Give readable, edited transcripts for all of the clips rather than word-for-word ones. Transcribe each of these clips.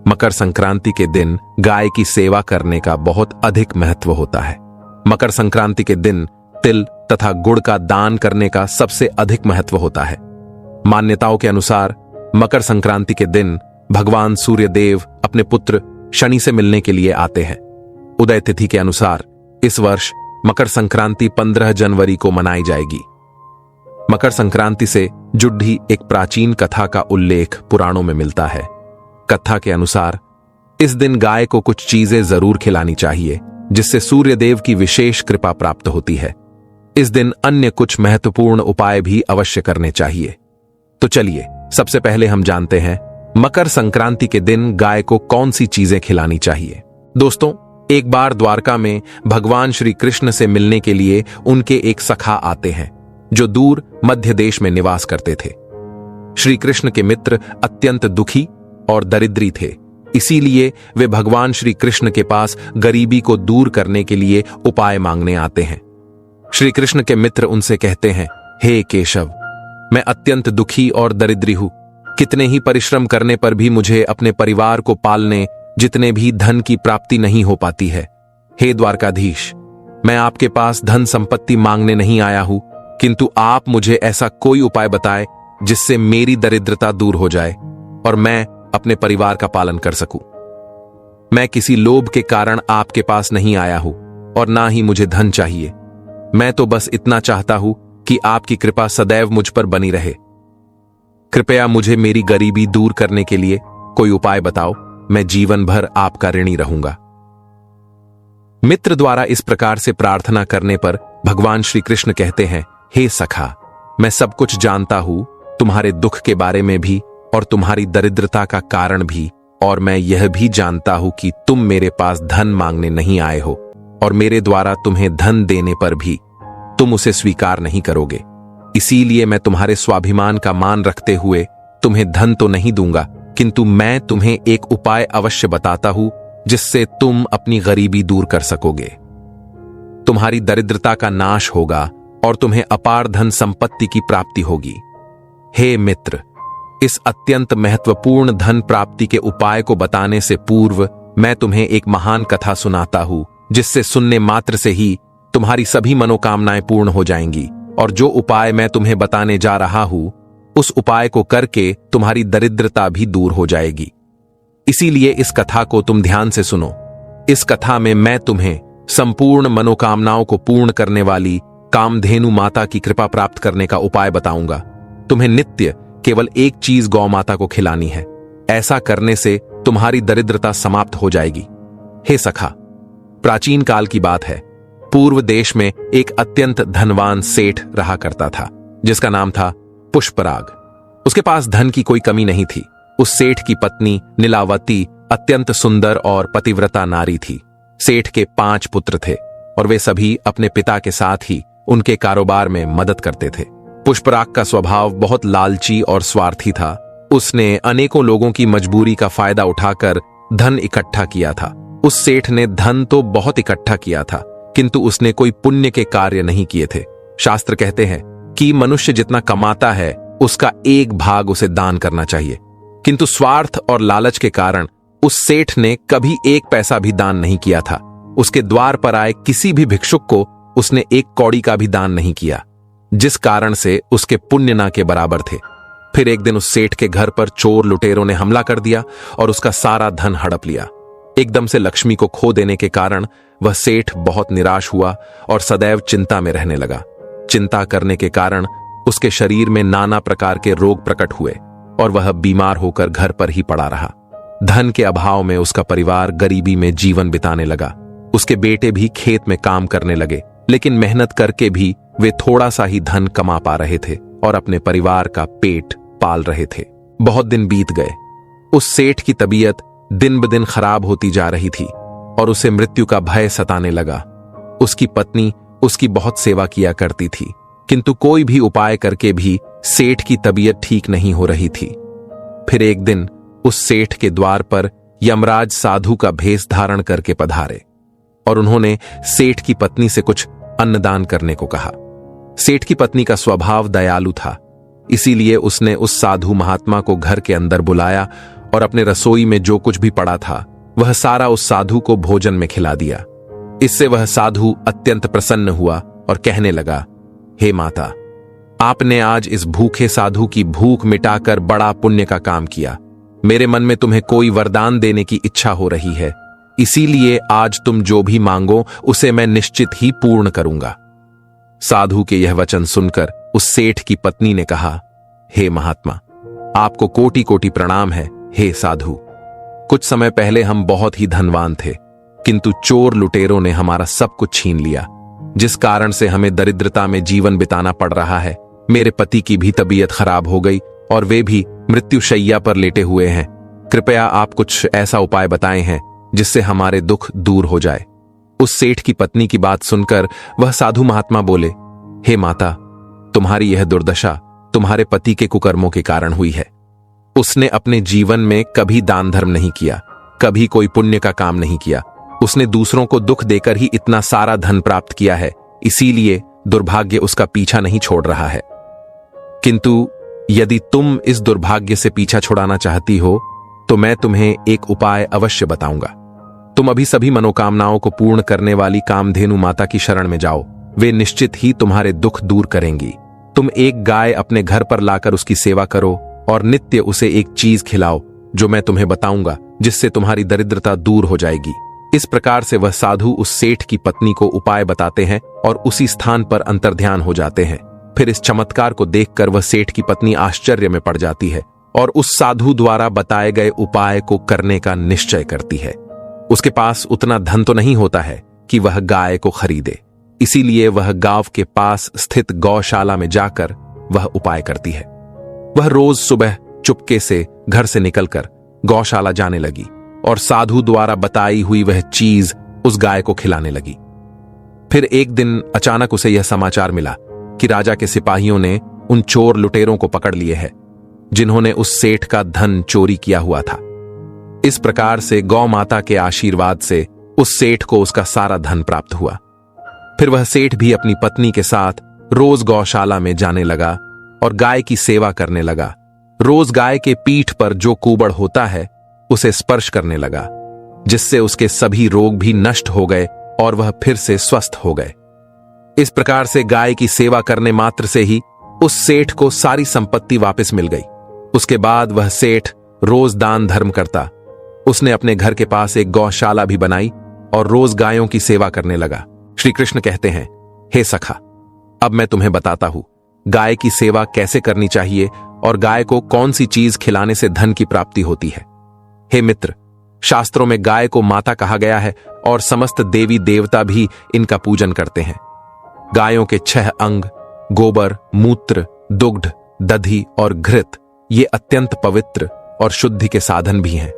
मकर संक्रांति के दिन गाय की सेवा करने का बहुत अधिक महत्व होता है। मकर संक्रांति के दिन तिल तथा गुड़ का दान करने का सबसे अधिक महत्व होता है। मान्यताओं के अनुसार मकर संक्रांति के दिन भगवान सूर्य देव अपने पुत्र शनि से मिलने के लिए आते हैं। उदय तिथि के अनुसार इस वर्ष मकर संक्रांति 15 जनवरी को मनाई जाएगी। मकर संक्रांति से जुड़ी एक प्राचीन कथा का उल्लेख पुराणों में मिलता है। कथा के अनुसार इस दिन गाय को कुछ चीजें जरूर खिलानी चाहिए, जिससे सूर्य देव की विशेष कृपा प्राप्त होती है। इस दिन अन्य कुछ महत्वपूर्ण उपाय भी अवश्य करने चाहिए। तो चलिए सबसे पहले हम जानते हैं मकर संक्रांति के दिन गाय को कौन सी चीजें खिलानी चाहिए। दोस्तों, एक बार द्वारका में भगवान श्री कृष्ण से मिलने के लिए उनके एक सखा आते हैं, जो दूर मध्य देश में निवास करते थे। श्री कृष्ण के मित्र अत्यंत दुखी और दरिद्री थे, इसीलिए वे भगवान श्री कृष्ण के पास गरीबी को दूर करने के लिए उपाय मांगने आते हैं। श्री कृष्ण के मित्र उनसे कहते हैं, हे केशव, मैं अत्यंत दुखी और दरिद्री हूं। कितने ही परिश्रम करने पर भी मुझे अपने परिवार को पालने जितने भी धन की प्राप्ति नहीं हो पाती है। हे द्वारकाधीश, मैं आपके पास धन संपत्ति मांगने नहीं आया हूं, किंतु आप मुझे ऐसा कोई उपाय बताएं जिससे मेरी दरिद्रता दूर हो जाए और मैं अपने परिवार का पालन कर सकूं। मैं किसी लोभ के कारण आपके पास नहीं आया हूं और ना ही मुझे धन चाहिए। मैं तो बस इतना चाहता हूं कि आपकी कृपा सदैव मुझ पर बनी रहे। कृपया मुझे मेरी गरीबी दूर करने के लिए कोई उपाय बताओ। मैं जीवन भर आपका ऋणी रहूंगा। मित्र द्वारा इस प्रकार से प्रार्थना करने पर भगवान श्री कृष्ण कहते हैं, हे सखा, मैं सब कुछ जानता हूं, तुम्हारे दुख के बारे में भी और तुम्हारी दरिद्रता का कारण भी, और मैं यह भी जानता हूं कि तुम मेरे पास धन मांगने नहीं आए हो और मेरे द्वारा तुम्हें धन देने पर भी तुम उसे स्वीकार नहीं करोगे। इसीलिए मैं तुम्हारे स्वाभिमान का मान रखते हुए तुम्हें धन तो नहीं दूंगा, किंतु मैं तुम्हें एक उपाय अवश्य बताता हूं जिससे तुम अपनी गरीबी दूर कर सकोगे। तुम्हारी दरिद्रता का नाश होगा और तुम्हें अपार धन संपत्ति की प्राप्ति होगी। हे मित्र, इस अत्यंत महत्वपूर्ण धन प्राप्ति के उपाय को बताने से पूर्व मैं तुम्हें एक महान कथा सुनाता हूं, जिससे सुनने मात्र से ही तुम्हारी सभी मनोकामनाएं पूर्ण हो जाएंगी। और जो उपाय मैं तुम्हें बताने जा रहा हूं, उस उपाय को करके तुम्हारी दरिद्रता भी दूर हो जाएगी। इसीलिए इस कथा को तुम ध्यान से सुनो। इस कथा में मैं तुम्हें संपूर्ण मनोकामनाओं को पूर्ण करने वाली कामधेनु माता की कृपा प्राप्त करने का उपाय बताऊंगा। तुम्हें नित्य केवल एक चीज गौ माता को खिलानी है। ऐसा करने से तुम्हारी दरिद्रता समाप्त हो जाएगी। हे सखा, प्राचीन काल की बात है। पूर्व देश में एक अत्यंत धनवान सेठ रहा करता था, जिसका नाम था पुष्पराग। उसके पास धन की कोई कमी नहीं थी। उस सेठ की पत्नी नीलावती अत्यंत सुंदर और पतिव्रता नारी थी। सेठ के 5 पुत्र थे और वे सभी अपने पिता के साथ ही उनके कारोबार में मदद करते थे। पुष्पराग का स्वभाव बहुत लालची और स्वार्थी था। उसने अनेकों लोगों की मजबूरी का फायदा उठाकर धन इकट्ठा किया था। उस सेठ ने धन तो बहुत इकट्ठा किया था, किंतु उसने कोई पुण्य के कार्य नहीं किए थे। शास्त्र कहते हैं कि मनुष्य जितना कमाता है उसका 1 भाग उसे दान करना चाहिए, किंतु स्वार्थ और लालच के कारण उस सेठ ने कभी 1 पैसा भी दान नहीं किया था। उसके द्वार पर आए किसी भी भिक्षुक को उसने 1 कौड़ी का भी दान नहीं किया, जिस कारण से उसके पुण्य ना के बराबर थे। फिर एक दिन उस सेठ के घर पर चोर लुटेरों ने हमला कर दिया और उसका सारा धन हड़प लिया। एकदम से लक्ष्मी को खो देने के कारण वह सेठ बहुत निराश हुआ और सदैव चिंता में रहने लगा। चिंता करने के कारण उसके शरीर में नाना प्रकार के रोग प्रकट हुए और वह बीमार होकर घर पर ही पड़ा रहा। धन के अभाव में उसका परिवार गरीबी में जीवन बिताने लगा। उसके बेटे भी खेत में काम करने लगे, लेकिन मेहनत करके भी वे थोड़ा सा ही धन कमा पा रहे थे और अपने परिवार का पेट पाल रहे थे। बहुत दिन बीत गए। उस सेठ की तबीयत दिन ब दिन खराब होती जा रही थी और उसे मृत्यु का भय सताने लगा। उसकी पत्नी उसकी बहुत सेवा किया करती थी, किंतु कोई भी उपाय करके भी सेठ की तबीयत ठीक नहीं हो रही थी। फिर एक दिन उस सेठ के द्वार पर यमराज साधु का भेष धारण करके पधारे और उन्होंने सेठ की पत्नी से कुछ अन्नदान करने को कहा। सेठ की पत्नी का स्वभाव दयालु था, इसीलिए उसने उस साधु महात्मा को घर के अंदर बुलाया और अपने रसोई में जो कुछ भी पड़ा था वह सारा उस साधु को भोजन में खिला दिया। इससे वह साधु अत्यंत प्रसन्न हुआ और कहने लगा, हे माता, आपने आज इस भूखे साधु की भूख मिटाकर बड़ा पुण्य का काम किया। मेरे मन में तुम्हें कोई वरदान देने की इच्छा हो रही है, इसीलिए आज तुम जो भी मांगो उसे मैं निश्चित ही पूर्ण करूंगा। साधु के यह वचन सुनकर उस सेठ की पत्नी ने कहा, हे महात्मा, आपको कोटि कोटि प्रणाम है। हे साधु, कुछ समय पहले हम बहुत ही धनवान थे, किंतु चोर लुटेरों ने हमारा सब कुछ छीन लिया, जिस कारण से हमें दरिद्रता में जीवन बिताना पड़ रहा है। मेरे पति की भी तबीयत खराब हो गई और वे भी मृत्युशैया पर लेटे हुए हैं। कृपया आप कुछ ऐसा उपाय बताएं हैं जिससे हमारे दुख दूर हो जाए। उस सेठ की पत्नी की बात सुनकर वह साधु महात्मा बोले, हे माता, तुम्हारी यह दुर्दशा तुम्हारे पति के कुकर्मों के कारण हुई है। उसने अपने जीवन में कभी दान धर्म नहीं किया, कभी कोई पुण्य का काम नहीं किया। उसने दूसरों को दुख देकर ही इतना सारा धन प्राप्त किया है, इसीलिए दुर्भाग्य उसका पीछा नहीं छोड़ रहा है। किंतु यदि तुम इस दुर्भाग्य से पीछा छुड़ाना चाहती हो तो मैं तुम्हें एक उपाय अवश्य बताऊंगा। तुम अभी सभी मनोकामनाओं को पूर्ण करने वाली कामधेनु माता की शरण में जाओ, वे निश्चित ही तुम्हारे दुख दूर करेंगी। तुम एक गाय अपने घर पर लाकर उसकी सेवा करो और नित्य उसे एक चीज खिलाओ जो मैं तुम्हें बताऊंगा, जिससे तुम्हारी दरिद्रता दूर हो जाएगी। इस प्रकार से वह साधु उस सेठ की पत्नी को उपाय बताते हैं और उसी स्थान पर अंतर्ध्यान हो जाते हैं। फिर इस चमत्कार को देखकर वह सेठ की पत्नी आश्चर्य में पड़ जाती है और उस साधु द्वारा बताए गए उपाय को करने का निश्चय करती है। उसके पास उतना धन तो नहीं होता है कि वह गाय को खरीदे, इसीलिए वह गांव के पास स्थित गौशाला में जाकर वह उपाय करती है। वह रोज सुबह चुपके से घर से निकलकर गौशाला जाने लगी और साधु द्वारा बताई हुई वह चीज उस गाय को खिलाने लगी। फिर एक दिन अचानक उसे यह समाचार मिला कि राजा के सिपाहियों ने उन चोर लुटेरों को पकड़ लिए है जिन्होंने उस सेठ का धन चोरी किया हुआ था। इस प्रकार से गौ माता के आशीर्वाद से उस सेठ को उसका सारा धन प्राप्त हुआ। फिर वह सेठ भी अपनी पत्नी के साथ रोज गौशाला में जाने लगा और गाय की सेवा करने लगा। रोज गाय के पीठ पर जो कुबड़ होता है उसे स्पर्श करने लगा, जिससे उसके सभी रोग भी नष्ट हो गए और वह फिर से स्वस्थ हो गए। इस प्रकार से गाय की सेवा करने मात्र से ही उस सेठ को सारी संपत्ति वापस मिल गई। उसके बाद वह सेठ रोज दान धर्म करता। उसने अपने घर के पास एक गौशाला भी बनाई और रोज गायों की सेवा करने लगा। श्री कृष्ण कहते हैं, हे सखा, अब मैं तुम्हें बताता हूं गाय की सेवा कैसे करनी चाहिए और गाय को कौन सी चीज खिलाने से धन की प्राप्ति होती है। हे मित्र, शास्त्रों में गाय को माता कहा गया है और समस्त देवी देवता भी इनका पूजन करते हैं। गायों के 6 अंग गोबर, मूत्र, दुग्ध, दधी और घृत ये अत्यंत पवित्र और शुद्धि के साधन भी हैं।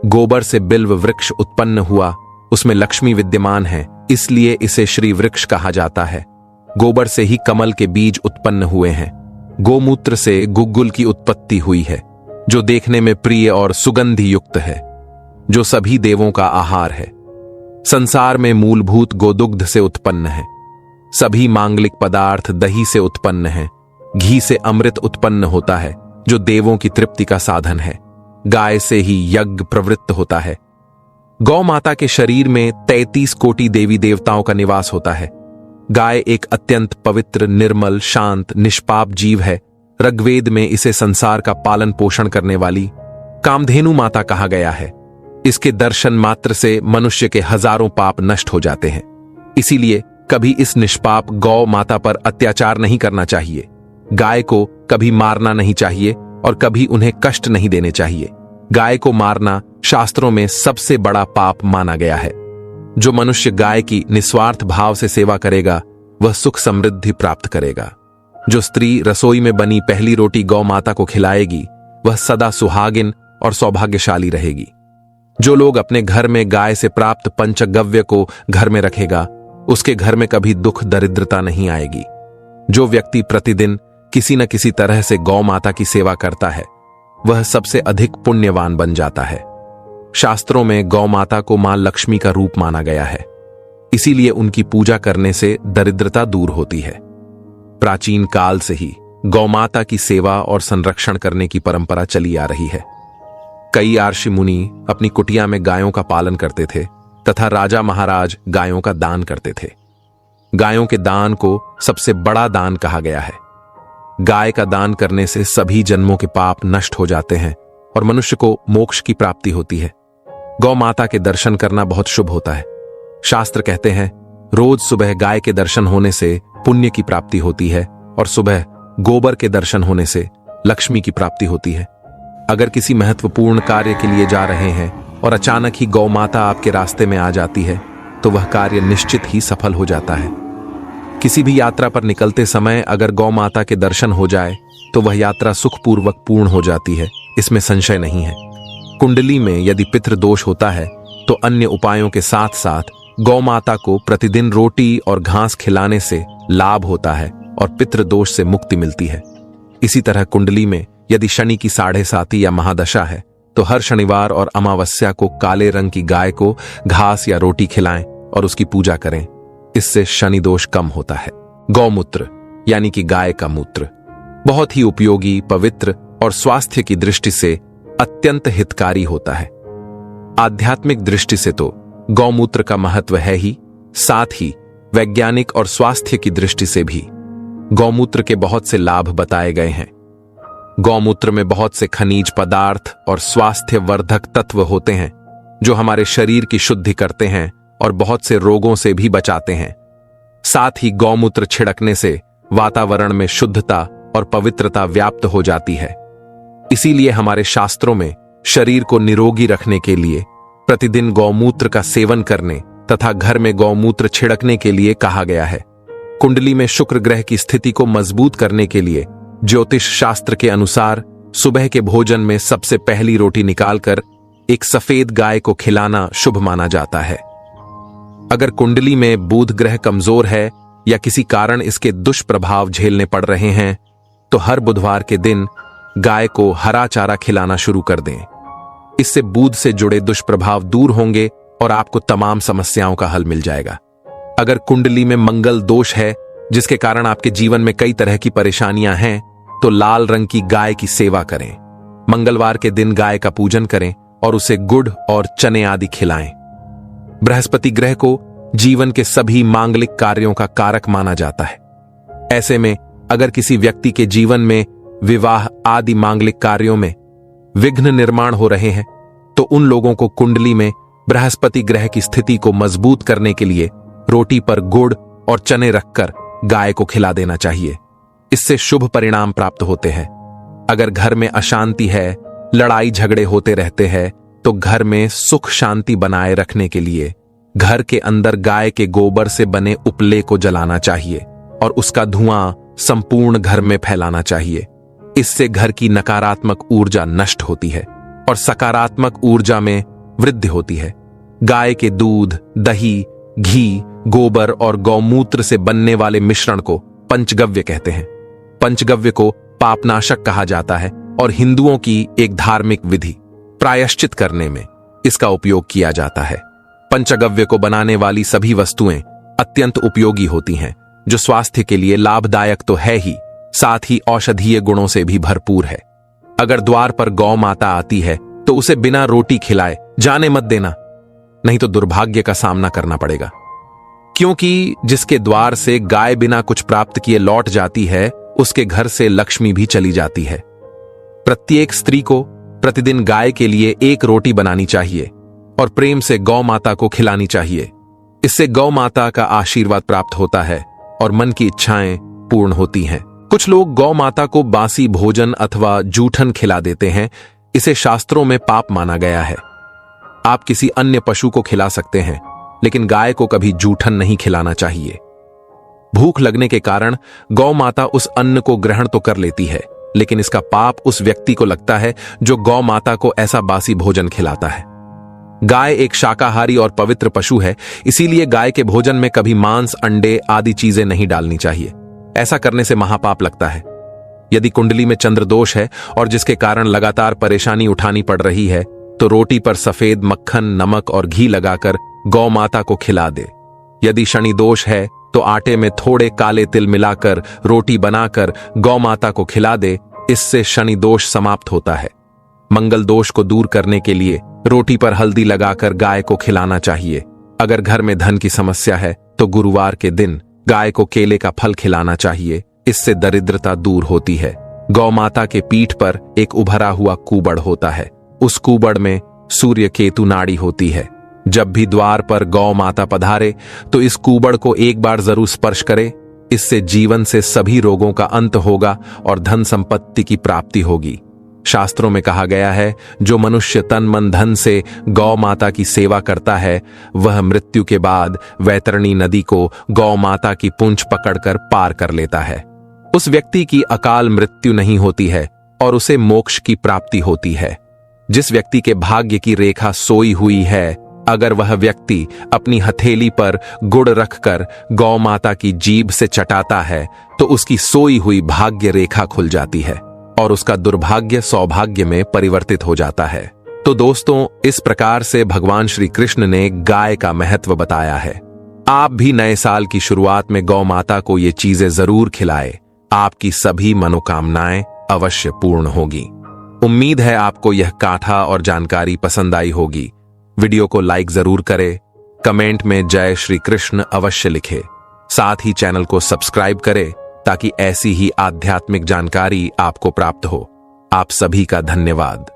गोबर से बिल्व वृक्ष उत्पन्न हुआ, उसमें लक्ष्मी विद्यमान है, इसलिए इसे श्री वृक्ष कहा जाता है। गोबर से ही कमल के बीज उत्पन्न हुए हैं। गोमूत्र से गुग्गुल की उत्पत्ति हुई है, जो देखने में प्रिय और सुगंधि युक्त है, जो सभी देवों का आहार है। संसार में मूलभूत गोदुग्ध से उत्पन्न है। सभी मांगलिक पदार्थ दही से उत्पन्न है। घी से अमृत उत्पन्न होता है, जो देवों की तृप्ति का साधन है। गाय से ही यज्ञ प्रवृत्त होता है। गौ माता के शरीर में 33 कोटि देवी देवताओं का निवास होता है। गाय एक अत्यंत पवित्र, निर्मल, शांत, निष्पाप जीव है। ऋग्वेद में इसे संसार का पालन पोषण करने वाली कामधेनु माता कहा गया है। इसके दर्शन मात्र से मनुष्य के हजारों पाप नष्ट हो जाते हैं। इसीलिए कभी इस निष्पाप गौ माता पर अत्याचार नहीं करना चाहिए। गाय को कभी मारना नहीं चाहिए और कभी उन्हें कष्ट नहीं देने चाहिए। गाय को मारना शास्त्रों में सबसे बड़ा पाप माना गया है। जो मनुष्य गाय की निस्वार्थ भाव से सेवा करेगा वह सुख समृद्धि प्राप्त करेगा। जो स्त्री रसोई में बनी पहली रोटी गौ माता को खिलाएगी वह सदा सुहागिन और सौभाग्यशाली रहेगी। जो लोग अपने घर में गाय से प्राप्त पंचगव्य को घर में रखेगा उसके घर में कभी दुख दरिद्रता नहीं आएगी। जो व्यक्ति प्रतिदिन किसी न किसी तरह से गौ माता की सेवा करता है वह सबसे अधिक पुण्यवान बन जाता है। शास्त्रों में गौ माता को मां लक्ष्मी का रूप माना गया है, इसीलिए उनकी पूजा करने से दरिद्रता दूर होती है। प्राचीन काल से ही गौ माता की सेवा और संरक्षण करने की परंपरा चली आ रही है। कई ऋषि मुनि अपनी कुटिया में गायों का पालन करते थे तथा राजा महाराज गायों का दान करते थे। गायों के दान को सबसे बड़ा दान कहा गया है। गाय का दान करने से सभी जन्मों के पाप नष्ट हो जाते हैं और मनुष्य को मोक्ष की प्राप्ति होती है। गौ माता के दर्शन करना बहुत शुभ होता है। शास्त्र कहते हैं रोज सुबह गाय के दर्शन होने से पुण्य की प्राप्ति होती है और सुबह गोबर के दर्शन होने से लक्ष्मी की प्राप्ति होती है। अगर किसी महत्वपूर्ण कार्य के लिए जा रहे हैं और अचानक ही गौ माता आपके रास्ते में आ जाती है तो वह कार्य निश्चित ही सफल हो जाता है। किसी भी यात्रा पर निकलते समय अगर गौ माता के दर्शन हो जाए तो वह यात्रा सुखपूर्वक पूर्ण हो जाती है, इसमें संशय नहीं है। कुंडली में यदि पितृदोष होता है तो अन्य उपायों के साथ साथ गौ माता को प्रतिदिन रोटी और घास खिलाने से लाभ होता है और पितृदोष से मुक्ति मिलती है। इसी तरह कुंडली में यदि शनि की 7.5 या महादशा है तो हर शनिवार और अमावस्या को काले रंग की गाय को घास या रोटी खिलाएं और उसकी पूजा करें। इससे शनि दोष कम होता है। गौमूत्र यानी कि गाय का मूत्र बहुत ही उपयोगी, पवित्र और स्वास्थ्य की दृष्टि से अत्यंत हितकारी होता है। आध्यात्मिक दृष्टि से तो गौमूत्र का महत्व है ही, साथ ही वैज्ञानिक और स्वास्थ्य की दृष्टि से भी गौमूत्र के बहुत से लाभ बताए गए हैं। गौमूत्र में बहुत से खनिज पदार्थ और स्वास्थ्य वर्धक तत्व होते हैं जो हमारे शरीर की शुद्धि करते हैं और बहुत से रोगों से भी बचाते हैं। साथ ही गौमूत्र छिड़कने से वातावरण में शुद्धता और पवित्रता व्याप्त हो जाती है। इसीलिए हमारे शास्त्रों में शरीर को निरोगी रखने के लिए प्रतिदिन गौमूत्र का सेवन करने तथा घर में गौमूत्र छिड़कने के लिए कहा गया है। कुंडली में शुक्र ग्रह की स्थिति को मजबूत करने के लिए ज्योतिष शास्त्र के अनुसार सुबह के भोजन में सबसे पहली रोटी निकालकर एक सफेद गाय को खिलाना शुभ माना जाता है। अगर कुंडली में बुध ग्रह कमजोर है या किसी कारण इसके दुष्प्रभाव झेलने पड़ रहे हैं तो हर बुधवार के दिन गाय को हरा चारा खिलाना शुरू कर दें। इससे बुध से जुड़े दुष्प्रभाव दूर होंगे और आपको तमाम समस्याओं का हल मिल जाएगा। अगर कुंडली में मंगल दोष है जिसके कारण आपके जीवन में कई तरह की परेशानियां हैं तो लाल रंग की गाय की सेवा करें। मंगलवार के दिन गाय का पूजन करें और उसे गुड़ और चने आदि खिलाएं। बृहस्पति ग्रह को जीवन के सभी मांगलिक कार्यों का कारक माना जाता है। ऐसे में अगर किसी व्यक्ति के जीवन में विवाह आदि मांगलिक कार्यों में विघ्न निर्माण हो रहे हैं तो उन लोगों को कुंडली में बृहस्पति ग्रह की स्थिति को मजबूत करने के लिए रोटी पर गुड़ और चने रखकर गाय को खिला देना चाहिए। इससे शुभ परिणाम प्राप्त होते हैं। अगर घर में अशांति है, लड़ाई झगड़े होते रहते हैं तो घर में सुख शांति बनाए रखने के लिए घर के अंदर गाय के गोबर से बने उपले को जलाना चाहिए और उसका धुआं संपूर्ण घर में फैलाना चाहिए। इससे घर की नकारात्मक ऊर्जा नष्ट होती है और सकारात्मक ऊर्जा में वृद्धि होती है। गाय के दूध, दही, घी, गोबर और गौमूत्र से बनने वाले मिश्रण को पंचगव्य कहते हैं। पंचगव्य को पापनाशक कहा जाता है और हिंदुओं की एक धार्मिक विधि प्रायश्चित करने में इसका उपयोग किया जाता है। पंचगव्य को बनाने वाली सभी वस्तुएं अत्यंत उपयोगी होती हैं जो स्वास्थ्य के लिए लाभदायक तो है ही, साथ ही औषधीय गुणों से भी भरपूर है। अगर द्वार पर गौ माता आती है तो उसे बिना रोटी खिलाए जाने मत देना, नहीं तो दुर्भाग्य का सामना करना पड़ेगा। क्योंकि जिसके द्वार से गाय बिना कुछ प्राप्त किए लौट जाती है उसके घर से लक्ष्मी भी चली जाती है। प्रत्येक स्त्री को प्रतिदिन गाय के लिए एक रोटी बनानी चाहिए और प्रेम से गौ माता को खिलानी चाहिए। इससे गौ माता का आशीर्वाद प्राप्त होता है और मन की इच्छाएं पूर्ण होती हैं। कुछ लोग गौ माता को बासी भोजन अथवा जूठन खिला देते हैं। इसे शास्त्रों में पाप माना गया है। आप किसी अन्य पशु को खिला सकते हैं लेकिन गाय को कभी जूठन नहीं खिलाना चाहिए। भूख लगने के कारण गौ माता उस अन्न को ग्रहण तो कर लेती है लेकिन इसका पाप उस व्यक्ति को लगता है जो गौ माता को ऐसा बासी भोजन खिलाता है। गाय एक शाकाहारी और पवित्र पशु है, इसीलिए गाय के भोजन में कभी मांस, अंडे आदि चीजें नहीं डालनी चाहिए। ऐसा करने से महापाप लगता है। यदि कुंडली में चंद्र दोष है और जिसके कारण लगातार परेशानी उठानी पड़ रही है तो रोटी पर सफेद मक्खन, नमक और घी लगाकर गौ माता को खिला दे। यदि शनि दोष है तो आटे में थोड़े काले तिल मिलाकर रोटी बनाकर गौ माता को खिला दे। इससे शनि दोष समाप्त होता है। मंगल दोष को दूर करने के लिए रोटी पर हल्दी लगाकर गाय को खिलाना चाहिए। अगर घर में धन की समस्या है तो गुरुवार के दिन गाय को केले का फल खिलाना चाहिए। इससे दरिद्रता दूर होती है। गौ माता के पीठ पर एक उभरा हुआ कूबड़ होता है। उस कूबड़ में सूर्य केतु नाड़ी होती है। जब भी द्वार पर गौ माता पधारे तो इस कूबड़ को एक बार जरूर स्पर्श करे। इससे जीवन से सभी रोगों का अंत होगा और धन संपत्ति की प्राप्ति होगी। शास्त्रों में कहा गया है, जो मनुष्य तन मन धन से गौ माता की सेवा करता है वह मृत्यु के बाद वैतरणी नदी को गौ माता की पूंछ पकड़कर पार कर लेता है। उस व्यक्ति की अकाल मृत्यु नहीं होती है और उसे मोक्ष की प्राप्ति होती है। जिस व्यक्ति के भाग्य की रेखा सोई हुई है, अगर वह व्यक्ति अपनी हथेली पर गुड़ रखकर गौ माता की जीभ से चटाता है तो उसकी सोई हुई भाग्य रेखा खुल जाती है और उसका दुर्भाग्य सौभाग्य में परिवर्तित हो जाता है। तो दोस्तों, इस प्रकार से भगवान श्री कृष्ण ने गाय का महत्व बताया है। आप भी नए साल की शुरुआत में गौ माता को ये चीजें जरूर खिलाए। आपकी सभी मनोकामनाएं अवश्य पूर्ण होगी। उम्मीद है आपको यह काथा और जानकारी पसंद आई होगी। वीडियो को लाइक जरूर करें, कमेंट में जय श्री कृष्ण अवश्य लिखें। साथ ही चैनल को सब्सक्राइब करें ताकि ऐसी ही आध्यात्मिक जानकारी आपको प्राप्त हो। आप सभी का धन्यवाद।